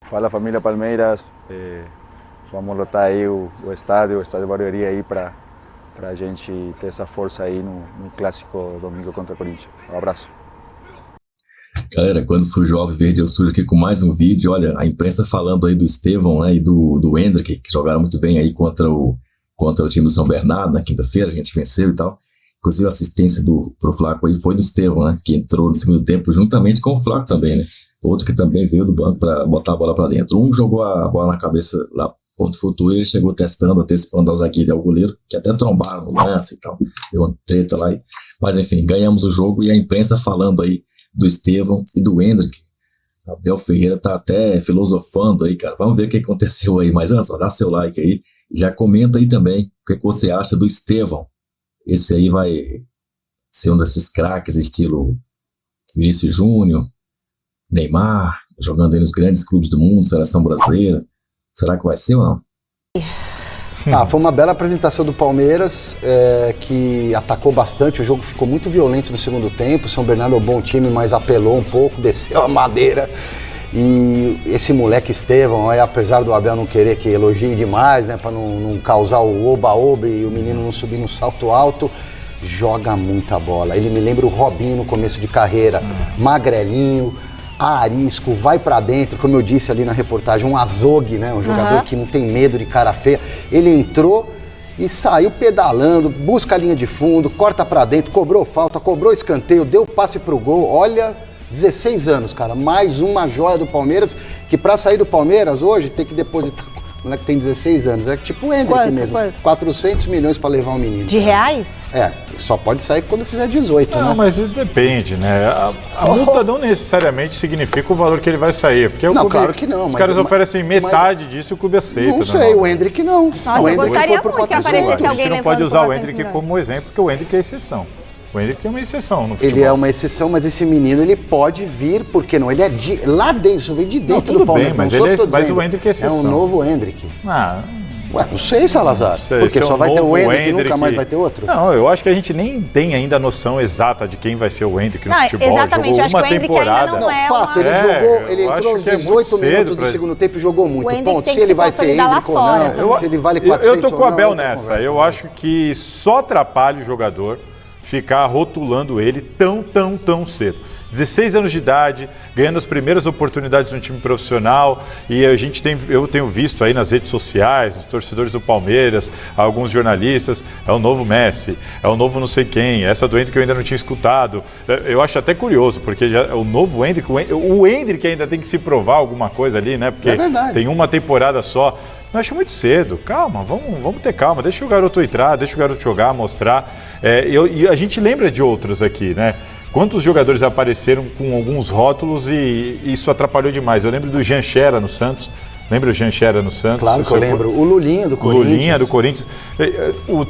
Fala família Palmeiras, vamos lotar aí o estádio Barueri aí para a gente ter essa força aí no clássico domingo contra o Corinthians. Um abraço. Galera, quando surgiu o Alviverde, eu surjo aqui com mais um vídeo. Olha, a imprensa falando aí do Estevão, né, e do Hendrick, que jogaram muito bem aí contra o time do São Bernardo na quinta-feira, a gente venceu e tal. Inclusive a assistência pro Flaco aí foi do Estevão, né, que entrou no segundo tempo juntamente com o Flaco também, né. Outro que também veio do banco para botar a bola para dentro. Um jogou a bola na cabeça lá, ponto futuro, e ele chegou testando, antecipando ao zagueiro e ao goleiro, que até trombaram no lance e tal. Deu uma treta lá. Mas enfim, ganhamos o jogo e a imprensa falando aí do Estevão e do Hendrick. Abel Ferreira tá até filosofando aí, cara. Vamos ver o que aconteceu aí. Mas antes, ó, dá seu like aí. Já comenta aí também o que você acha do Estevão. Esse aí vai ser um desses craques estilo Vinícius Júnior, Neymar, jogando aí nos grandes clubes do mundo, seleção brasileira. Será que vai ser ou não? Foi uma bela apresentação do Palmeiras, que atacou bastante, o jogo ficou muito violento no segundo tempo. O São Bernardo é um bom time, mas apelou um pouco, desceu a madeira. E esse moleque Estevão, apesar do Abel não querer que elogie demais, né, para não causar o oba-oba e o menino não subir no salto alto, joga muita bola. Ele me lembra o Robinho no começo de carreira, magrelinho, arisco, vai pra dentro, como eu disse ali na reportagem, um azogue, né? Um jogador que não tem medo de cara feia. Ele entrou e saiu pedalando, busca a linha de fundo, corta pra dentro, cobrou falta, cobrou escanteio, deu passe pro gol. Olha, 16 anos, cara, mais uma joia do Palmeiras, que pra sair do Palmeiras hoje tem que depositar. O moleque tem 16 anos, é tipo o Hendrick mesmo. Quanto? 400 milhões pra levar um menino. De reais? Só pode sair quando fizer 18, né? Não, mas depende, né? A multa não necessariamente significa o valor que ele vai sair. Porque não, claro que não. Os caras oferecem metade disso e o clube aceita. Não sei, o Hendrick não. Nossa, o eu gostaria muito que aparecesse alguém. A gente não pode usar o Hendrick como exemplo, porque o Hendrick é exceção. O Hendrick é uma exceção no futebol. Ele é uma exceção, mas esse menino, ele pode vir, porque não? Ele é lá dentro, isso vem de dentro do Palmeiras. Mas o Hendrick é exceção. É um novo Hendrick. Não sei, Salazar. Sei, porque só vai ter o Hendrick e nunca mais vai ter outro? Não, eu acho que a gente nem tem ainda a noção exata de quem vai ser o Hendrick no futebol. Exatamente, jogou uma temporada. Ainda não é fato, ele entrou aos 18 minutos do segundo tempo e jogou muito. Ponto. Se ele vai ser Hendrick ou não, se ele vale 400 eu tô com o Abel nessa. Eu acho que só atrapalha o jogador ficar rotulando ele tão cedo. 16 anos de idade, ganhando as primeiras oportunidades no time profissional, e eu tenho visto aí nas redes sociais, os torcedores do Palmeiras, alguns jornalistas, é o novo Messi, é o novo não sei quem, essa do Hendrick que eu ainda não tinha escutado. Eu acho até curioso, porque o novo Hendrick, o Hendrick ainda tem que se provar alguma coisa ali, né? Porque tem uma temporada só. Eu acho muito cedo, calma, vamos ter calma, deixa o garoto entrar, deixa o garoto jogar, mostrar. E a gente lembra de outros aqui, né? Quantos jogadores apareceram com alguns rótulos e isso atrapalhou demais? Eu lembro do Jean Xera no Santos. Lembra o Jean Xera no Santos? Claro que eu lembro. O Lulinha do Corinthians. Lulinha do Corinthians.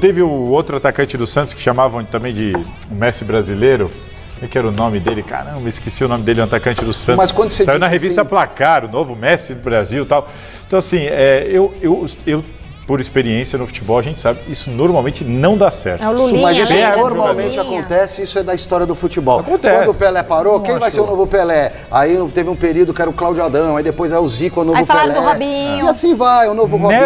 Teve o outro atacante do Santos que chamavam também de Messi brasileiro. Como é que era o nome dele? Caramba, esqueci o nome dele, o atacante do Santos. Mas quando você saiu na revista assim... Placar, o novo Messi do Brasil e tal. Então, assim, eu por experiência no futebol, a gente sabe, isso normalmente não dá certo. É o Lulinha, mas isso normalmente acontece, isso é da história do futebol. Acontece. Quando o Pelé parou, quem vai ser o novo Pelé? Aí teve um período que era o Cláudio Adão, aí depois é o Zico, o novo Pelé. Aí falaram do Robinho. E assim vai, o novo Robinho.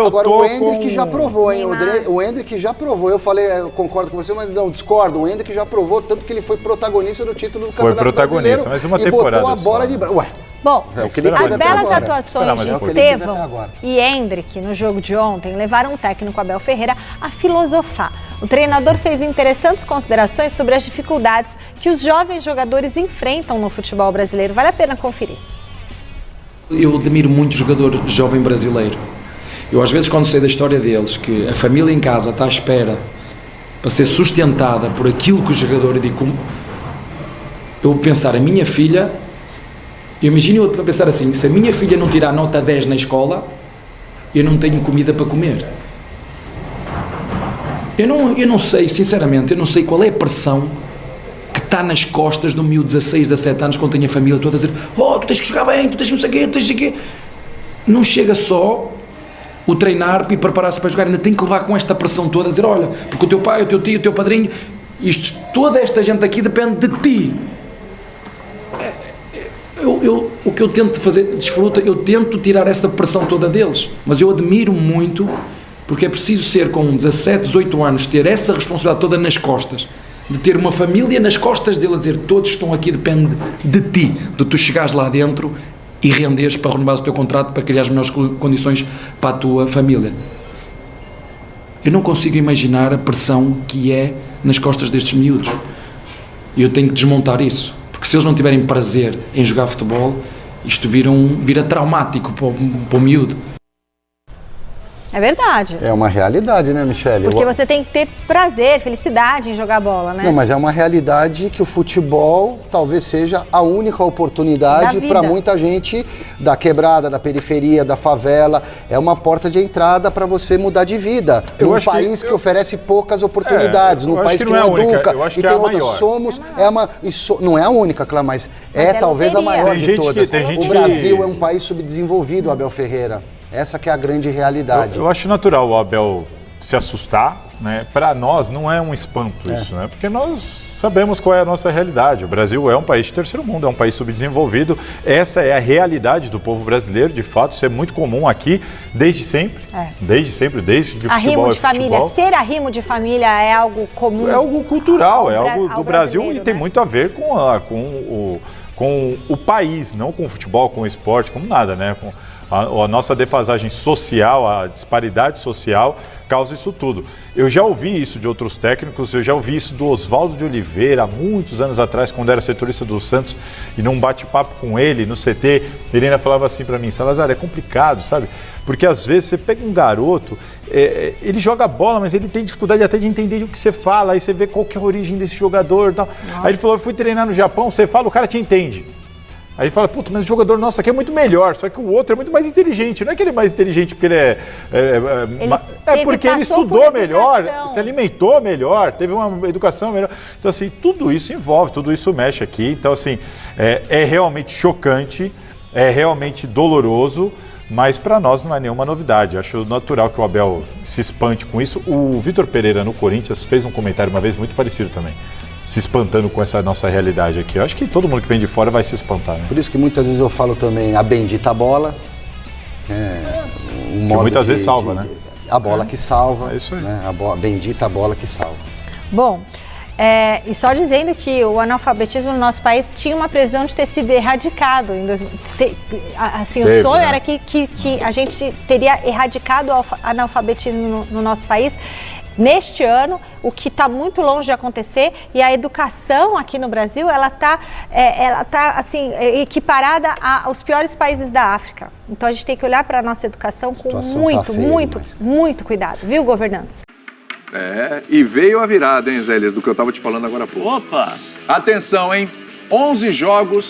Agora o Hendrick já provou, hein? Neymar. O Hendrick já provou. Eu falei, eu concordo com você, mas não, discordo. O Hendrick já provou, tanto que ele foi protagonista do título do Campeonato Brasileiro. Mas uma temporada botou a bola de... Ué. Bom, as belas atuações de Estevão e Hendrick no jogo de ontem levaram o técnico Abel Ferreira a filosofar. O treinador fez interessantes considerações sobre as dificuldades que os jovens jogadores enfrentam no futebol brasileiro. Vale a pena conferir. Eu admiro muito o jogador jovem brasileiro. Eu às vezes, quando sei da história deles, que a família em casa está à espera para ser sustentada por aquilo que o jogador dedica, eu pensar, a minha filha... Eu imagino eu pensar assim, se a minha filha não tirar nota 10 na escola, eu não tenho comida para comer. Eu não sei, sinceramente, eu não sei qual é a pressão que está nas costas do meu 16, 17 anos, quando tenho a família toda a dizer, tu tens que jogar bem, tu tens que não sei o quê, tu tens que não sei o quê. Não chega só o treinar e preparar-se para jogar, ainda tem que levar com esta pressão toda, a dizer, olha, porque o teu pai, o teu tio, o teu padrinho, toda esta gente aqui depende de ti. o que eu tento fazer, desfruta, eu tento tirar essa pressão toda deles, mas eu admiro muito, porque é preciso ser com 17, 18 anos, ter essa responsabilidade toda nas costas, de ter uma família nas costas dele a dizer, todos estão aqui, depende de ti, de tu chegares lá dentro e renderes para renovar o teu contrato, para criar as melhores condições para a tua família. Eu não consigo imaginar a pressão que é nas costas destes miúdos. E eu tenho que desmontar isso. Porque se eles não tiverem prazer em jogar futebol, isto vira traumático para o miúdo. É verdade. É uma realidade, né, Michele? Porque você tem que ter prazer, felicidade em jogar bola, né? Não, mas é uma realidade que o futebol talvez seja a única oportunidade para muita gente da quebrada, da periferia, da favela. É uma porta de entrada para você mudar de vida. Um país que oferece poucas oportunidades, num país que não educa e tem outras. Não é a única, claro, mas é talvez a maior de todas. O Brasil é um país subdesenvolvido, Abel Ferreira. Essa que é a grande realidade. Eu acho natural o Abel se assustar, né? Para nós não é um espanto isso, né? Porque nós sabemos qual é a nossa realidade. O Brasil é um país de terceiro mundo, é um país subdesenvolvido. Essa é a realidade do povo brasileiro, de fato, isso é muito comum aqui desde sempre. Desde sempre, desde que o futebol é futebol. Ser arrimo de família é algo comum. É algo cultural, é algo do Brasil e tem muito a ver com o país, não com o futebol, com o esporte, com nada, né? A nossa defasagem social, a disparidade social causa isso tudo. Eu já ouvi isso de outros técnicos, eu já ouvi isso do Oswaldo de Oliveira há muitos anos atrás, quando era setorista do Santos, e num bate-papo com ele, no CT, ele ainda falava assim para mim, Salazar, é complicado, sabe? Porque às vezes você pega um garoto, ele joga bola, mas ele tem dificuldade até de entender o que você fala, aí você vê qual que é a origem desse jogador e tal. Aí ele falou, eu fui treinar no Japão, você fala, o cara te entende. Aí ele fala, puta, mas o jogador nosso aqui é muito melhor, só que o outro é muito mais inteligente. Não é que ele é mais inteligente porque ele porque ele estudou melhor, se alimentou melhor, teve uma educação melhor. Então, assim, tudo isso envolve, tudo isso mexe aqui. Então, assim, é realmente chocante, é realmente doloroso, mas para nós não é nenhuma novidade. Acho natural que o Abel se espante com isso. O Vitor Pereira, no Corinthians, fez um comentário uma vez muito parecido também, se espantando com essa nossa realidade aqui. Eu acho que todo mundo que vem de fora vai se espantar, né? Por isso que muitas vezes eu falo também a bendita bola. Que muitas vezes salva, né? A bola que salva. É isso aí. Né? A bendita bola que salva. Bom, e só dizendo que o analfabetismo no nosso país tinha uma previsão de ter sido erradicado. Assim, o sonho era que a gente teria erradicado o analfabetismo no nosso país neste ano, o que está muito longe de acontecer, e a educação aqui no Brasil, ela tá assim, equiparada aos piores países da África. Então a gente tem que olhar para a nossa educação com muito cuidado, viu, governantes? E veio a virada, hein, Zé Elias, do que eu estava te falando agora há pouco. Opa! Atenção, hein? 11 jogos,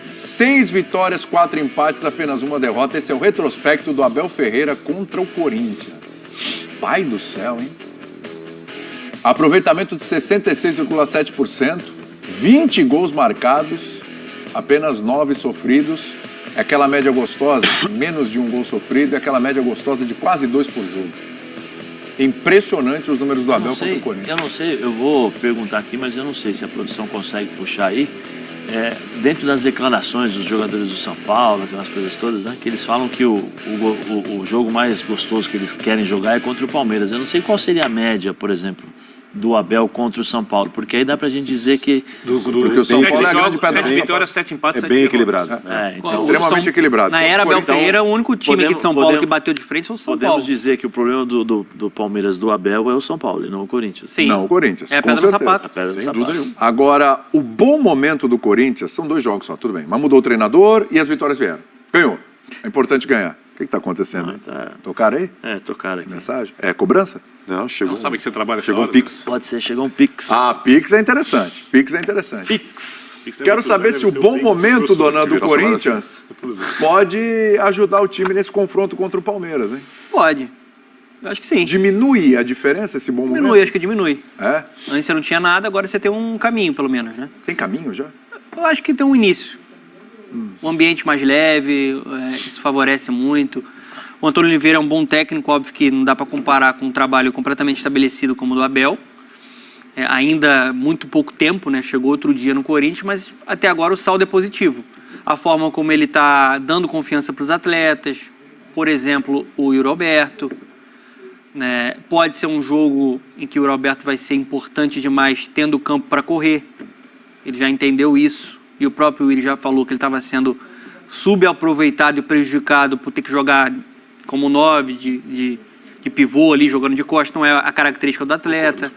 6 vitórias, 4 empates, apenas uma derrota. Esse é o retrospecto do Abel Ferreira contra o Corinthians. Pai do céu, hein? Aproveitamento de 66,7%, 20 gols marcados, apenas 9 sofridos. É aquela média gostosa, menos de um gol sofrido, é aquela média gostosa de quase 2 por jogo. Impressionante os números do Abel contra o Corinthians. Eu não sei, eu vou perguntar aqui, mas eu não sei se a produção consegue puxar aí. Dentro das declarações dos jogadores do São Paulo, aquelas coisas todas, né, que eles falam que o jogo mais gostoso que eles querem jogar é contra o Palmeiras. Eu não sei qual seria a média, por exemplo, do Abel contra o São Paulo, porque aí dá pra gente dizer que... Porque o São Paulo é a grande pedra. 7 vitórias, 7 empates, 7 bem equilibrado. Então, extremamente equilibrado. Na era Abel Ferreira, o único time aqui de São Paulo que bateu de frente foi o São Paulo. Podemos dizer que o problema do Palmeiras do Abel é o São Paulo e não o Corinthians. Sim. Não, o Corinthians. É a pedra no sapato. Sem dúvida nenhuma. Agora, o bom momento do Corinthians, são 2 jogos só, tudo bem. Mas mudou o treinador e as vitórias vieram. Ganhou. É importante ganhar. O que está acontecendo? Tocaram aí? Tocaram aqui. Mensagem? É cobrança? Não, chegou. Não sabe que você trabalha. Chegou um Pix. Pode ser, chegou um Pix. Pix é interessante. Pix. Quero saber se o bom momento do Corinthians pode ajudar o time nesse confronto contra o Palmeiras, hein? Pode. Eu acho que sim. Diminui a diferença esse bom momento? Diminui, acho que diminui. Antes você não tinha nada, agora você tem um caminho, pelo menos, né? Tem caminho já? Eu acho que tem um início. Um ambiente mais leve, isso favorece muito. O Antônio Oliveira é um bom técnico, óbvio que não dá para comparar com um trabalho completamente estabelecido como o do Abel. Ainda muito pouco tempo, né? Chegou outro dia no Corinthians, mas até agora o saldo é positivo. a forma como ele está dando confiança para os atletas, por exemplo, o Yuri Alberto. Né? Pode ser um jogo em que o Yuri Alberto vai ser importante demais tendo campo para correr. Ele já entendeu isso. E o próprio Yuri já falou que ele estava sendo subaproveitado e prejudicado por ter que jogar como 9 de pivô ali, jogando de costas. Não é a característica do atleta.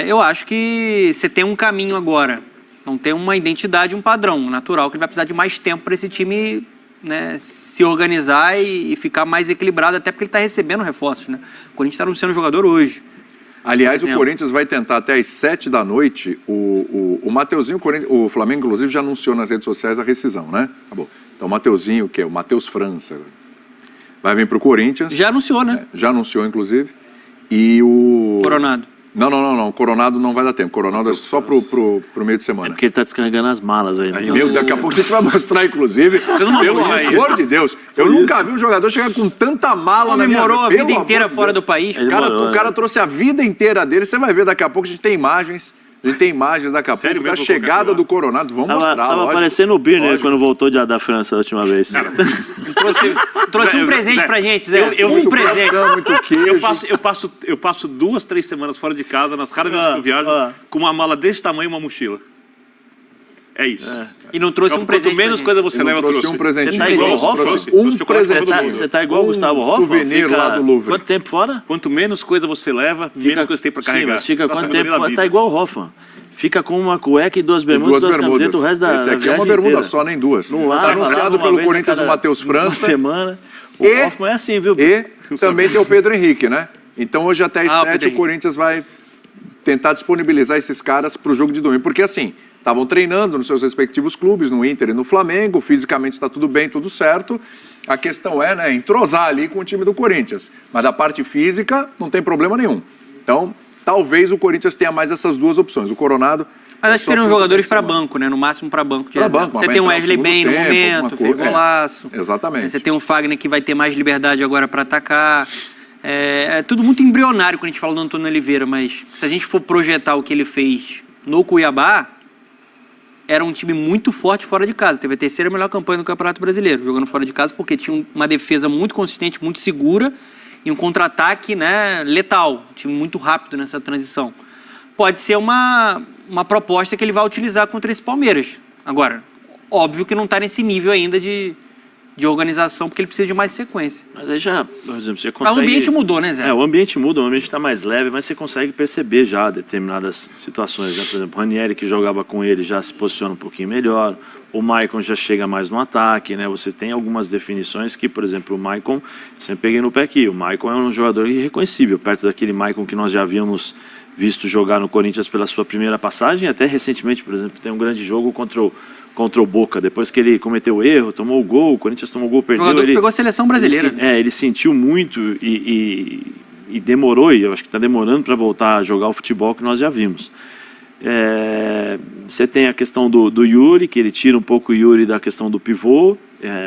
Eu acho que você tem um caminho agora. Não tem uma identidade, um padrão natural, que ele vai precisar de mais tempo para esse time, né, se organizar e ficar mais equilibrado, até porque ele está recebendo reforços. Né? O Corinthians está anunciando jogador hoje. Aliás, o Corinthians vai tentar até às 7 da noite. O Mateuzinho, o Flamengo, inclusive, já anunciou nas redes sociais a rescisão, né? Acabou. Então, o Mateuzinho, que é o Matheus França, vai vir para o Corinthians. Já anunciou, né? Já anunciou, inclusive. E o... Coronado. Não. O Coronado não vai dar tempo. O Coronado é só pro meio de semana. É porque ele tá descarregando as malas aí. Daqui a pouco a gente vai mostrar, inclusive. Pelo amor de Deus. Eu nunca vi um jogador chegar com tanta mala na minha vida. Demorou a vida inteira fora do país. O cara trouxe a vida inteira dele. Você vai ver daqui a pouco, a gente tem imagens. Daqui a pouco da chegada do Coronado. Vamos mostrar. Tava parecendo o Birner quando voltou da França da última vez. Trouxe um presente pra gente, Zé. Um presente. Eu passo 2, 3 semanas fora de casa, nas raras vezes que eu viajo, com uma mala desse tamanho e uma mochila. É isso. E não trouxe um presente. Quanto menos coisa você leva, trouxe um presente. Você tá igual o Hoffman? Você tá igual o Gustavo Hoffman? Souvenir lá do Louvre. Quanto tempo fora? Quanto menos coisa você leva, menos coisa tem pra carregar. Sim, mas fica quanto tempo fora? Tá igual o Hoffman. Fica com uma cueca e 2 bermudas, 2 camisetas, o resto da viagem. Esse aqui é uma bermuda inteira. Só, nem 2. Não está anunciado pelo Corinthians o Matheus França. Uma semana. O Hoffman é assim, viu? E também tem o Pedro Henrique, né? Então hoje até às 7 o Corinthians vai tentar disponibilizar esses caras para o jogo de domingo. Porque assim, estavam treinando nos seus respectivos clubes, no Inter e no Flamengo, fisicamente está tudo bem, tudo certo. A questão é, né, entrosar ali com o time do Corinthians. Mas da parte física não tem problema nenhum. Então, talvez o Corinthians tenha mais essas duas opções. O Coronado... Mas acho que seriam jogadores para banco, né? No máximo para banco de reserva. Você tem o Wesley bem no momento, fez golaço. Exatamente. Você tem o Fagner que vai ter mais liberdade agora para atacar. É tudo muito embrionário quando a gente fala do Antônio Oliveira, mas se a gente for projetar o que ele fez no Cuiabá, era um time muito forte fora de casa. Teve a terceira melhor campanha do Campeonato Brasileiro, jogando fora de casa, porque tinha uma defesa muito consistente, muito segura e um contra-ataque, né, letal. Um time muito rápido nessa transição. Pode ser uma proposta que ele vai utilizar contra esse Palmeiras. Agora, óbvio que não está nesse nível ainda de organização, porque ele precisa de mais sequência. Mas aí já, por exemplo, você consegue... O ambiente mudou, né, Zé? O ambiente muda, o ambiente está mais leve, mas você consegue perceber já determinadas situações. Né? Por exemplo, o Ranieri, que jogava com ele, já se posiciona um pouquinho melhor. O Maicon já chega mais no ataque, né? Você tem algumas definições que, por exemplo, o Maicon, sempre peguei no pé aqui, o Maicon é um jogador irreconhecível, perto daquele Maicon que nós já havíamos visto jogar no Corinthians pela sua primeira passagem, até recentemente, por exemplo, tem um grande jogo contra o Boca, depois que ele cometeu o erro, tomou o gol, o Corinthians tomou o gol, perdeu. O jogador pegou a seleção brasileira. Ele sentiu muito e demorou, e eu acho que está demorando para voltar a jogar o futebol que nós já vimos. Você tem a questão do Yuri, que ele tira um pouco o Yuri da questão do pivô.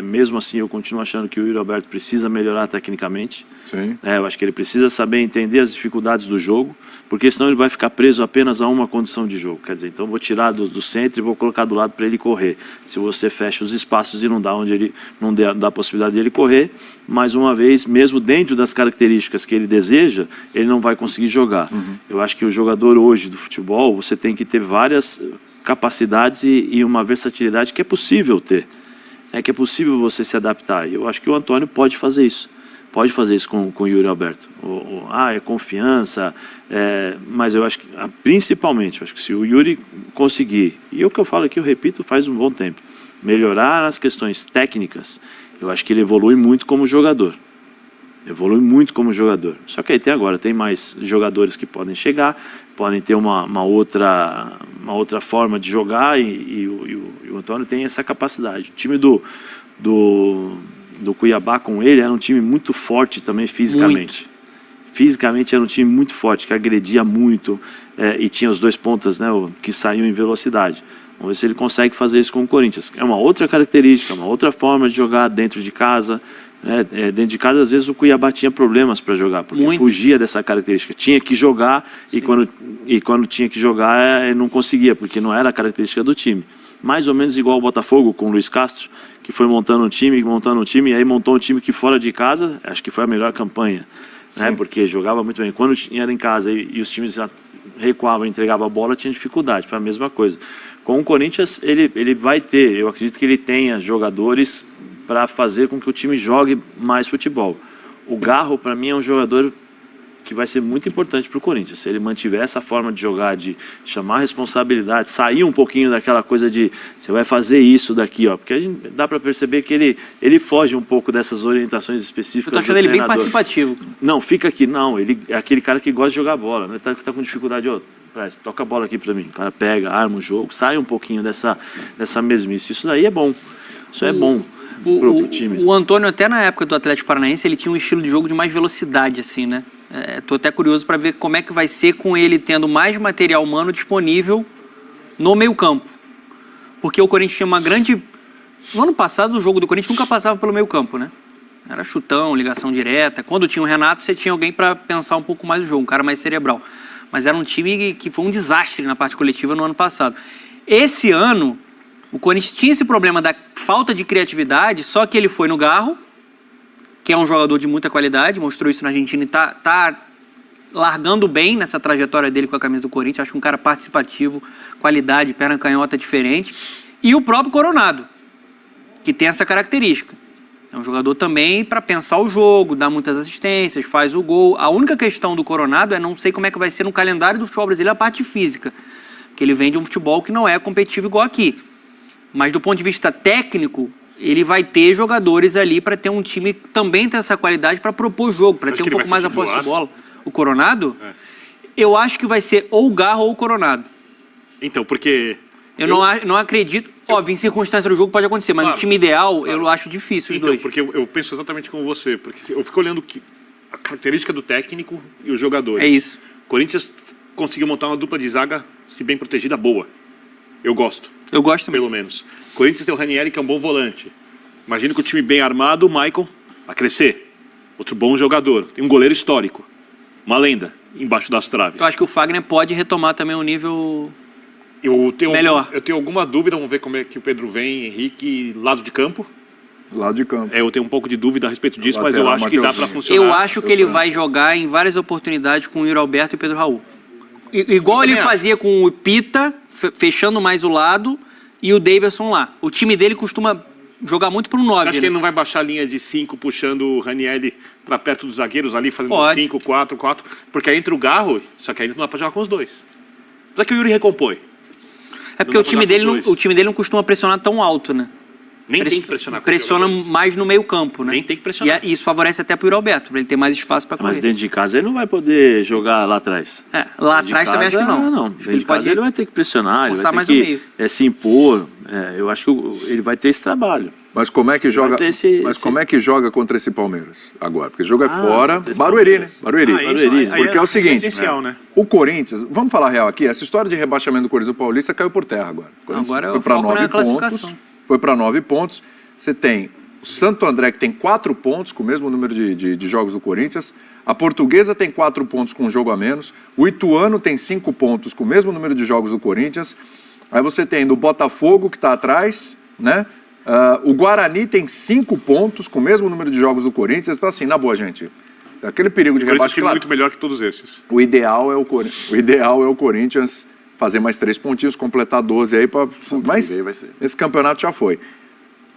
Mesmo assim, eu continuo achando que o Yuri Alberto precisa melhorar tecnicamente. Sim. Eu acho que ele precisa saber entender as dificuldades do jogo, porque senão ele vai ficar preso apenas a uma condição de jogo. Quer dizer, então eu vou tirar do centro e vou colocar do lado para ele correr. Se você fecha os espaços e não dá a possibilidade de ele correr, mais uma vez, mesmo dentro das características que ele deseja, ele não vai conseguir jogar. Uhum. Eu acho que o jogador hoje do futebol, você tem que ter várias capacidades e uma versatilidade que é possível ter. Que é possível você se adaptar. E eu acho que o Antônio pode fazer isso. Pode fazer isso com o Yuri Alberto. É confiança, mas eu acho que, principalmente, eu acho que se o Yuri conseguir, e o que eu falo aqui, eu repito, faz um bom tempo, melhorar as questões técnicas, eu acho que ele evolui muito como jogador. Só que aí tem mais jogadores que podem chegar, podem ter uma outra forma de jogar e o Antônio tem essa capacidade. O time do Cuiabá com ele era um time muito forte também fisicamente. Fisicamente era um time muito forte, que agredia muito e tinha os 2 pontas, né, que saíam em velocidade. Vamos ver se ele consegue fazer isso com o Corinthians. É uma outra característica, uma outra forma de jogar dentro de casa. Dentro de casa, às vezes, o Cuiabá tinha problemas para jogar, porque fugia dessa característica. Tinha que jogar e quando tinha que jogar, não conseguia, porque não era a característica do time. mais ou menos igual ao Botafogo com o Luiz Castro, que foi montando um time, e aí montou um time que fora de casa, acho que foi a melhor campanha, né? Porque jogava muito bem. Quando era em casa e os times recuavam e entregavam a bola, tinha dificuldade, foi a mesma coisa. Com o Corinthians, ele vai ter, eu acredito que ele tenha jogadores para fazer com que o time jogue mais futebol. O Garro, para mim, é um jogador que vai ser muito importante para o Corinthians. Se ele mantiver essa forma de jogar, de chamar a responsabilidade, sair um pouquinho daquela coisa de você vai fazer isso daqui, ó, porque a gente dá para perceber que ele foge um pouco dessas orientações específicas. Eu tô achando ele bem participativo. Não, fica aqui. Não, ele é aquele cara que gosta de jogar bola, né? Tá com dificuldade, ó, toca a bola aqui para mim. O cara pega, arma o jogo, sai um pouquinho dessa mesmice. Isso daí é bom. Isso é bom. Pro time. O Antônio, até na época do Atlético Paranaense, ele tinha um estilo de jogo de mais velocidade, assim, né? Tô até curioso para ver como é que vai ser com ele tendo mais material humano disponível no meio-campo. Porque o Corinthians tinha uma grande... No ano passado, o jogo do Corinthians nunca passava pelo meio-campo, né? Era chutão, ligação direta. Quando tinha o Renato, você tinha alguém para pensar um pouco mais o jogo, um cara mais cerebral. Mas era um time que foi um desastre na parte coletiva no ano passado. Esse ano, o Corinthians tinha esse problema da falta de criatividade, só que ele foi no Garro, que é um jogador de muita qualidade, mostrou isso na Argentina e tá largando bem nessa trajetória dele com a camisa do Corinthians. Acho que um cara participativo, qualidade, perna canhota diferente. E o próprio Coronado, que tem essa característica. É um jogador também para pensar o jogo, dá muitas assistências, faz o gol. A única questão do Coronado é não sei como é que vai ser no calendário do futebol brasileiro a parte física, porque ele vem de um futebol que não é competitivo igual aqui. Mas do ponto de vista técnico, ele vai ter jogadores ali para ter um time que também tem essa qualidade para propor jogo, para ter um pouco mais a posse de bola. O Coronado? Eu acho que vai ser ou o Garro ou o Coronado. Então, porque... Eu não acredito... Óbvio, em circunstância do jogo pode acontecer, mas no time ideal eu acho difícil os dois. Porque eu penso exatamente como você, porque eu fico olhando a característica do técnico e os jogadores. É isso. O Corinthians conseguiu montar uma dupla de zaga, se bem protegida, boa. Eu gosto. Eu gosto também. Pelo menos. O Corinthians tem o Ranieri, que é um bom volante. Imagino que o time bem armado, o Maicon, a crescer. Outro bom jogador. Tem um goleiro histórico. Uma lenda, embaixo das traves. Eu acho que o Fagner pode retomar também um nível melhor. Eu tenho alguma dúvida, vamos ver como é que o Pedro vem, Henrique, lado de campo. Lado de campo. Eu tenho um pouco de dúvida a respeito disso, mas eu acho que dá para funcionar. Eu acho que ele vai jogar em várias oportunidades com o Yuri Alberto e o Pedro Raul. Igual ele fazia com o Pita, fechando mais o lado, e o Davidson lá. O time dele costuma jogar muito para um 9. Acho que ele não vai baixar a linha de 5, puxando o Ranieri para perto dos zagueiros ali, fazendo 5, 4, 4. Porque aí entra o Garro, só que aí não dá para jogar com os dois. Apesar que o Yuri recompõe. É porque o time dele não costuma pressionar tão alto, né? Nem tem que pressionar. Pressiona mais no meio campo, né? Nem tem que pressionar. E isso favorece até pro Yuri Alberto, para ele ter mais espaço para correr. Mas dentro de casa ele não vai poder jogar lá atrás. Lá atrás também acho que não. Não, dentro de casa ele vai ter que pressionar, ele vai mais ter que se impor. Eu acho que ele vai ter esse trabalho. Mas como é que joga? Como é que joga contra esse Palmeiras agora? Porque o jogo é fora. Barueri, né? Barueri. Porque é o seguinte, né? O Corinthians, vamos falar real aqui, essa história de rebaixamento do Corinthians do Paulista caiu por terra agora. Agora foi para 9 pontos. Foi para 9 pontos. Você tem o Santo André, que tem 4 pontos, com o mesmo número de jogos do Corinthians. A Portuguesa tem 4 pontos com um jogo a menos. O Ituano tem 5 pontos com o mesmo número de jogos do Corinthians. Aí você tem o Botafogo, que está atrás, né? O Guarani tem 5 pontos com o mesmo número de jogos do Corinthians. Então, assim, na boa, gente, aquele perigo de rebaixamento. Claro, muito melhor que todos esses. O ideal é o Corinthians fazer mais 3 pontinhos, completar 12 aí. Mas esse campeonato já foi.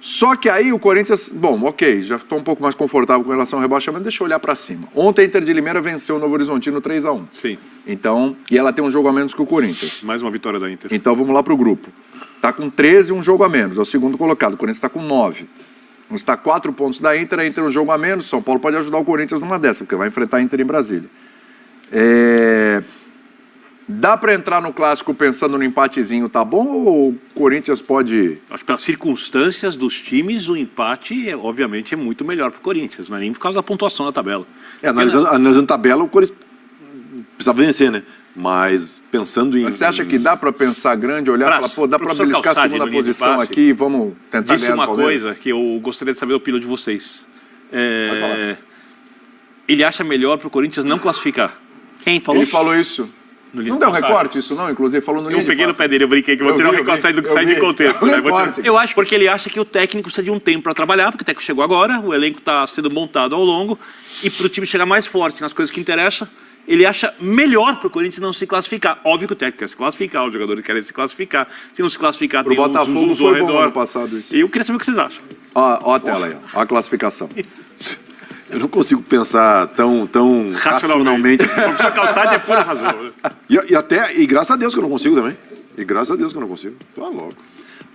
Só que aí o Corinthians, ok, já estou um pouco mais confortável com relação ao rebaixamento, deixa eu olhar para cima. Ontem a Inter de Limeira venceu o Novo Horizontino 3-1. Sim. Então, e ela tem um jogo a menos que o Corinthians. Mais uma vitória da Inter. Então vamos lá para o grupo. Está com 13 e um jogo a menos, é o segundo colocado. O Corinthians está com 9. Está a 4 pontos da Inter, a Inter um jogo a menos. São Paulo pode ajudar o Corinthians numa dessa, porque vai enfrentar a Inter em Brasília. Dá para entrar no clássico pensando no empatezinho, tá bom? Ou o Corinthians pode... Acho que pelas circunstâncias dos times, o empate, obviamente, é muito melhor para o Corinthians. Não é nem por causa da pontuação da tabela. Analisando a tabela, o Corinthians precisava vencer, né? Mas pensando em... Mas você acha que dá para pensar grande, olhar e falar, dá para beliscar a segunda posição aqui, vamos tentar ganhar uma coisa que eu gostaria de saber a opinião de vocês. Pode falar. Ele acha melhor para o Corinthians não classificar. Quem falou? Ele falou isso. Não deu recorte isso não, inclusive, falou no Eu peguei no pé dele, eu brinquei que vou tirar o recorte sai de contexto. Né? Eu acho porque ele acha que o técnico precisa de um tempo para trabalhar, porque o técnico chegou agora, o elenco está sendo montado ao longo, e para o time chegar mais forte nas coisas que interessam, ele acha melhor para o Corinthians não se classificar. Óbvio que o técnico quer se classificar, os jogadores querem se classificar. Se não se classificar, tem um Botafogo foi bom ano passado isso. E eu queria saber o que vocês acham. Ó a tela aí, ó a classificação. Eu não consigo pensar tão racionalmente. O professor Calçade é pura razão. E graças a Deus que eu não consigo também. E graças a Deus que eu não consigo. Tá louco.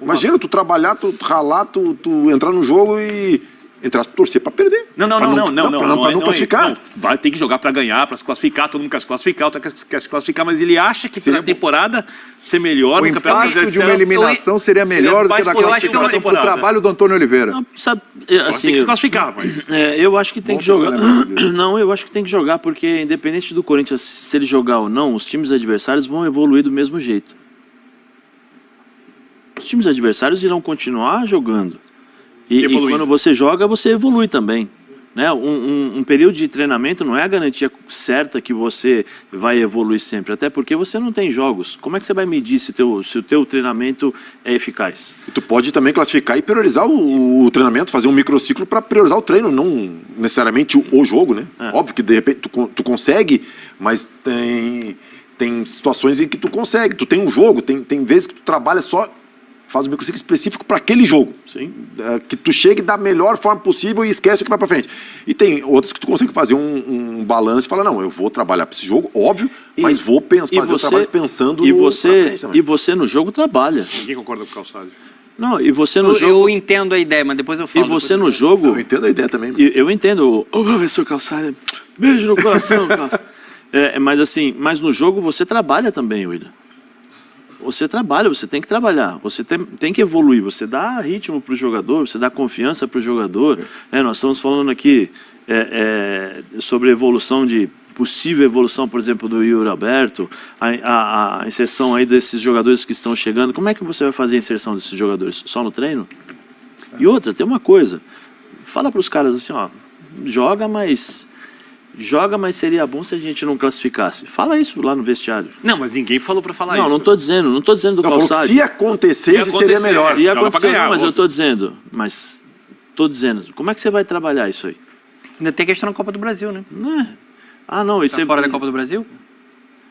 Imagina tu trabalhar, tu ralar, tu entrar no jogo e entrar, torcer pra perder. Não. Pra não classificar. Vai ter que jogar pra ganhar, pra se classificar. Todo mundo quer se classificar, outro quer se classificar, mas ele acha que pela temporada ser melhor. O impacto de uma eliminação seria melhor do que da classificação pro trabalho do Antônio Oliveira. Não, sabe, assim, tem que se classificar, mas... eu acho que tem que jogar. Não, eu acho que tem que jogar, porque independente do Corinthians, se ele jogar ou não, os times adversários vão evoluir do mesmo jeito. Os times adversários irão continuar jogando. E quando você joga, você evolui também. Né? Um período de treinamento não é a garantia certa que você vai evoluir sempre, até porque você não tem jogos. Como é que você vai medir se o teu treinamento é eficaz? E tu pode também classificar e priorizar o treinamento, fazer um microciclo para priorizar o treino, não necessariamente o jogo, né? Óbvio que de repente tu consegue, mas tem situações em que tu consegue. Tu tem um jogo, tem vezes que tu trabalha só, faz um microciclo específico para aquele jogo. Sim. Que tu chegue da melhor forma possível e esquece o que vai para frente. E tem outros que tu consegue fazer um balanço e falar, não, eu vou trabalhar para esse jogo, óbvio, mas vou fazer o trabalho pensando E você no jogo trabalha. Ninguém concorda com o Calçado. Não, e você no jogo... Eu entendo a ideia, mas depois eu falo. E você no jogo... Eu entendo a ideia também. Eu entendo. Ô, professor Calçado, beijo no coração, Calçado. Mas no jogo você trabalha também, William. Você trabalha, você tem que trabalhar, você tem que evoluir, você dá ritmo para o jogador, você dá confiança para o jogador. Nós estamos falando aqui sobre possível evolução, por exemplo, do Yuri Alberto, a inserção aí desses jogadores que estão chegando. Como é que você vai fazer a inserção desses jogadores? Só no treino? E outra, tem uma coisa, fala para os caras assim, ó, joga, mas seria bom se a gente não classificasse. Fala isso lá no vestiário. Não, mas ninguém falou para falar isso. Não estou dizendo do Calçado. Se acontecesse, seria melhor. Se acontecer, mas eu estou dizendo. Como é que você vai trabalhar isso aí? Ainda tem a questão da Copa do Brasil, né? Não, isso tá fora da Copa do Brasil?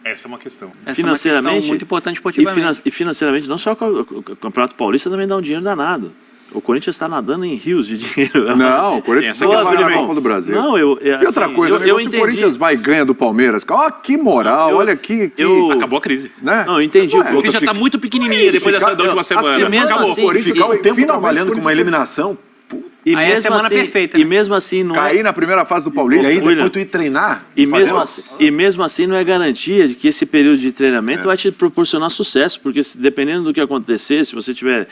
Essa é uma questão. Financeiramente, é uma questão muito importante esportivamente. E financeiramente, não só o Campeonato Paulista também dá um dinheiro danado. O Corinthians está nadando em rios de dinheiro. Não, o Corinthians tem que vai na Copa do Brasil. Não, e outra coisa, o Corinthians vai e ganha do Palmeiras. Ó, que moral, olha aqui. Acabou a crise. Né? Não, eu entendi. A crise já está muito pequenininha depois da última semana. Ficar um tempo trabalhando com uma eliminação... E mesmo semana assim, perfeita, né? E mesmo assim não cair na primeira fase do Paulista. E aí depois tu ir treinar. E mesmo assim não é garantia de que esse período de treinamento vai te proporcionar sucesso, porque dependendo do que acontecer, se você tiver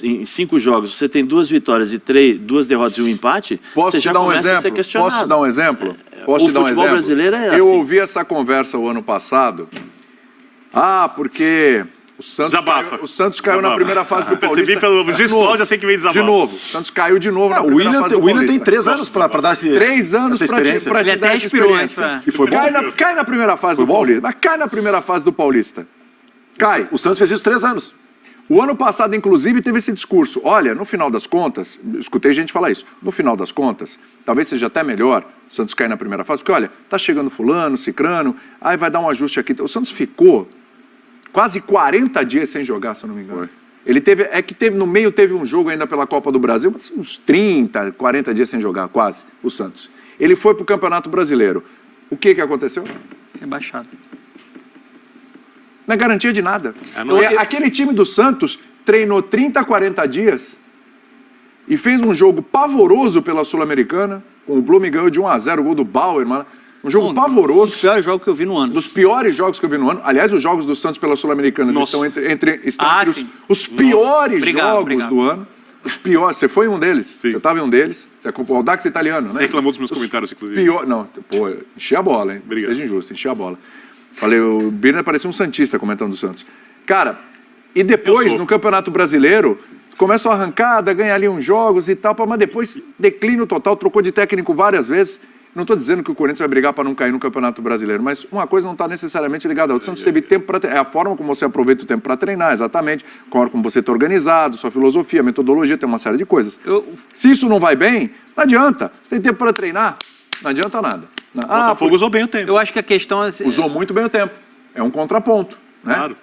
em 5 jogos, você tem 2 vitórias e 2 derrotas e um empate, você já começa a ser questionado. Posso te dar um exemplo? O futebol brasileiro é assim. Eu ouvi essa conversa o ano passado. Porque... O Santos caiu na primeira fase do Paulista. Percebi pelo gestual, já sei que vem desabafa. De novo. O Santos caiu de novo na primeira fase do Paulista. O William tem 3 anos para dar essa experiência. Ele até expirou isso. E foi bom. Cai na primeira fase do Paulista. Mas cai na primeira fase do Paulista. Cai. O Santos fez isso 3 anos. O ano passado, inclusive, teve esse discurso. Olha, no final das contas, escutei gente falar isso, no final das contas, talvez seja até melhor o Santos cair na primeira fase, porque, olha, tá chegando fulano, cicrano, aí vai dar um ajuste aqui. O Santos ficou quase 40 dias sem jogar, se eu não me engano. No meio teve um jogo ainda pela Copa do Brasil, uns 30, 40 dias sem jogar, quase, o Santos. Ele foi pro Campeonato Brasileiro. O que aconteceu? Rebaixado. Não é garantia de nada. Aquele time do Santos treinou 30, 40 dias e fez um jogo pavoroso pela Sul-Americana, com o Blumen ganhou de 1-0, o gol do Bauer, mano. Um jogo pavoroso. Um dos piores jogos que eu vi no ano. Dos piores jogos que eu vi no ano. Aliás, os jogos do Santos pela Sul-Americana estão entre os piores jogos do ano. Os piores. Você foi em um deles? Sim. Você estava em um deles? Você acompanhou o Audax italiano, né? Você reclamou dos meus comentários, inclusive. Enchi a bola, hein? Obrigado. Seja injusto, enchi a bola. Falei, o Birner parecia um santista comentando do Santos. Cara, e depois, no Campeonato Brasileiro, começa a arrancada, ganha ali uns jogos e tal, mas depois declínio total, trocou de técnico várias vezes. Não estou dizendo que o Corinthians vai brigar para não cair no Campeonato Brasileiro, mas uma coisa não está necessariamente ligada à outra. Você não teve tempo para treinar. É a forma como você aproveita o tempo para treinar, exatamente. Como você está organizado, sua filosofia, metodologia, tem uma série de coisas. Se isso não vai bem, não adianta. Você tem tempo para treinar, não adianta nada. O Botafogo usou bem o tempo. Eu acho que a questão é... Usou muito bem o tempo. É um contraponto, né? Claro.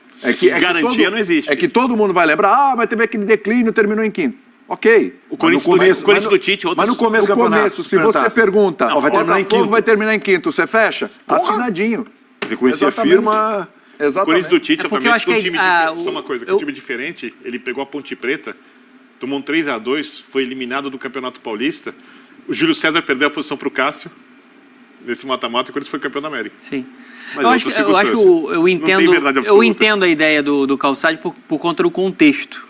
Garantia não existe. É que todo mundo vai lembrar, mas teve aquele declínio, terminou em quinto. Ok. O Corinthians do Tite, mas no começo do campeonato, se você pergunta, vai terminar em quinto. Vai terminar em quinto, você fecha? Assinadinho. Reconhecer a firma. Exatamente. O Corinthians do Tite, obviamente, um time só uma coisa, um time diferente, ele pegou a Ponte Preta, tomou um 3-2, foi eliminado do Campeonato Paulista. O Júlio César perdeu a posição para o Cássio nesse mata-mata e o Corinthians foi campeão da América. Sim. Eu entendo a ideia do Calçade por conta do contexto.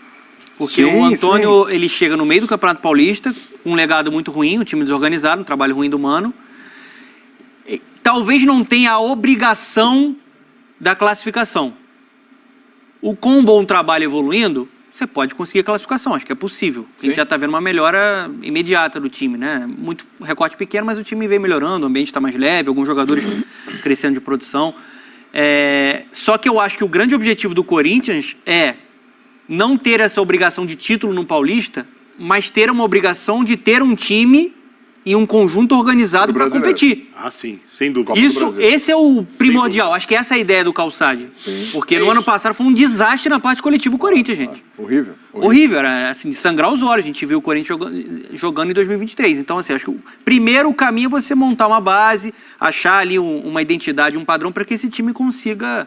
Porque o Antônio, ele chega no meio do Campeonato Paulista, com um legado muito ruim, um time desorganizado, um trabalho ruim do Mano. E, talvez não tenha a obrigação da classificação. Com um bom trabalho evoluindo, você pode conseguir a classificação, acho que é possível. A gente já está vendo uma melhora imediata do time, né? Muito recorte pequeno, mas o time vem melhorando, o ambiente está mais leve, alguns jogadores crescendo de produção. Só que eu acho que o grande objetivo do Corinthians é não ter essa obrigação de título no Paulista, mas ter uma obrigação de ter um time e um conjunto organizado para competir. Ah, sim, sem dúvida. Esse é o primordial. Acho que essa é a ideia do Calçade. Porque no ano passado foi um desastre na parte coletiva o Corinthians, gente. Horrível. Era assim, sangrar os olhos. A gente viu o Corinthians jogando em 2023. Então, assim, acho que o primeiro caminho é você montar uma base, achar ali uma identidade, um padrão para que esse time consiga,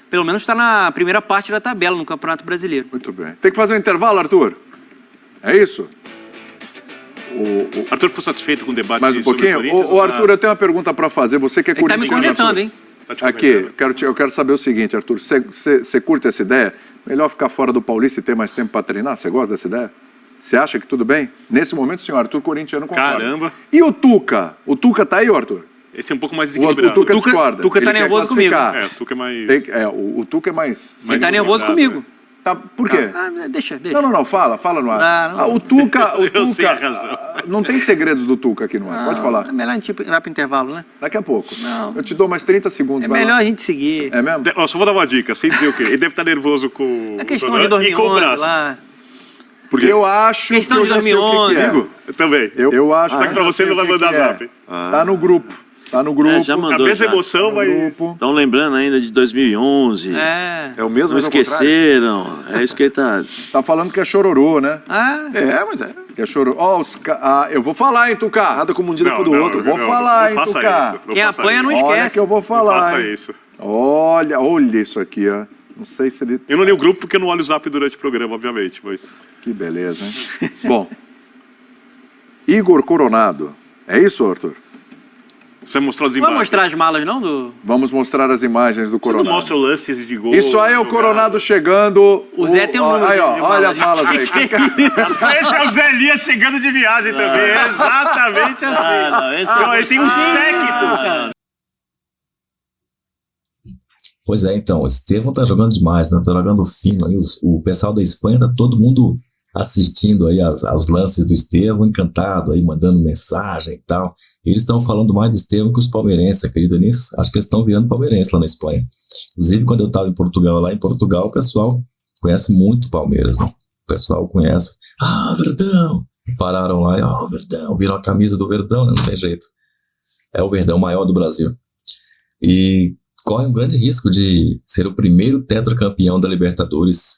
pelo menos, estar na primeira parte da tabela no Campeonato Brasileiro. Muito bem. Tem que fazer um intervalo, Arthur? É isso? Arthur ficou satisfeito com o debate mais um pouquinho? Ô, Arthur, eu tenho uma pergunta para fazer. Você que é corintiano. Ele está me cornetando, hein? Aqui, eu quero saber o seguinte, Arthur. Você curte essa ideia? Melhor ficar fora do Paulista e ter mais tempo para treinar? Você gosta dessa ideia? Você acha que tudo bem? Nesse momento, o senhor Arthur corintiano concorda. Caramba. E o Tuca? O Tuca tá aí, Arthur? Esse é um pouco mais desequilibrado. O Tuca discorda. O Tuca tá nervoso comigo. O Tuca é mais... o Tuca é mais... Ele tá nervoso comigo. Tá, por quê? Deixa. Não, fala no ar. O Tuca, não tem segredos do Tuca aqui no ar, pode falar. É melhor a gente ir para o intervalo, né? Daqui a pouco. Não. Eu te dou mais 30 segundos. É melhor a gente seguir. É mesmo? Só vou dar uma dica, sem dizer o quê. Ele deve estar nervoso com a questão de 2011 lá. Porque eu acho questão que de 2011. Eu também. Eu acho. Só que pra você não vai mandar zap. Tá no grupo. Tá no grupo. Já mandou, a mesma emoção, mas... Estão lembrando ainda de 2011. É o mesmo. Não esqueceram. É isso que ele tá... Tá falando que é chororô, né? Mas é. Que é chororô. Eu vou falar, hein, Tuca? Nada como um dia depois do outro. Vou falar, hein, Tuca? Quem apanha não esquece. Olha que eu vou falar, não faça isso. Olha isso aqui, ó. Não sei se ele... Eu não li o grupo porque eu não olho o zap durante o programa, obviamente, mas... Que beleza, hein? Bom, Igor Coronado. É isso, Arthur? Você vai mostrar as imagens? Não vai mostrar as malas, não? Vamos mostrar as imagens do Coronado. Você não mostra lances de gol? Isso aí é o Coronado chegando. O Zé tem um número aí, ó, olha as malas aí. Esse é o Zé Elias chegando de viagem também. É exatamente assim. Ele tem um séquito. Pois é, então, o Estevão tá jogando demais, né? Tá jogando fino aí. O pessoal da Espanha tá todo mundo assistindo aí aos lances do Estevão, encantado aí, mandando mensagem e tal. Eles estão falando mais do Estevão que os palmeirenses, acredita nisso? Acho que eles estão virando palmeirenses lá na Espanha. Inclusive, quando eu estava em Portugal, lá em Portugal, o pessoal conhece muito Palmeiras, né? O pessoal conhece. Verdão! Pararam lá, Verdão, viram a camisa do Verdão, né? Não tem jeito. É o Verdão maior do Brasil. E corre um grande risco de ser o primeiro tetracampeão da Libertadores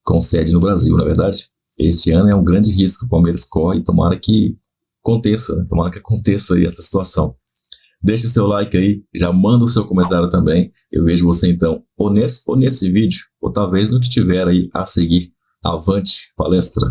com sede no Brasil, na verdade. Este ano é um grande risco que o Palmeiras corre e tomara que aconteça, né? Tomara que aconteça aí essa situação. Deixa o seu like aí, já manda o seu comentário também. Eu vejo você então ou nesse vídeo, ou talvez no que tiver aí a seguir. Avante palestra!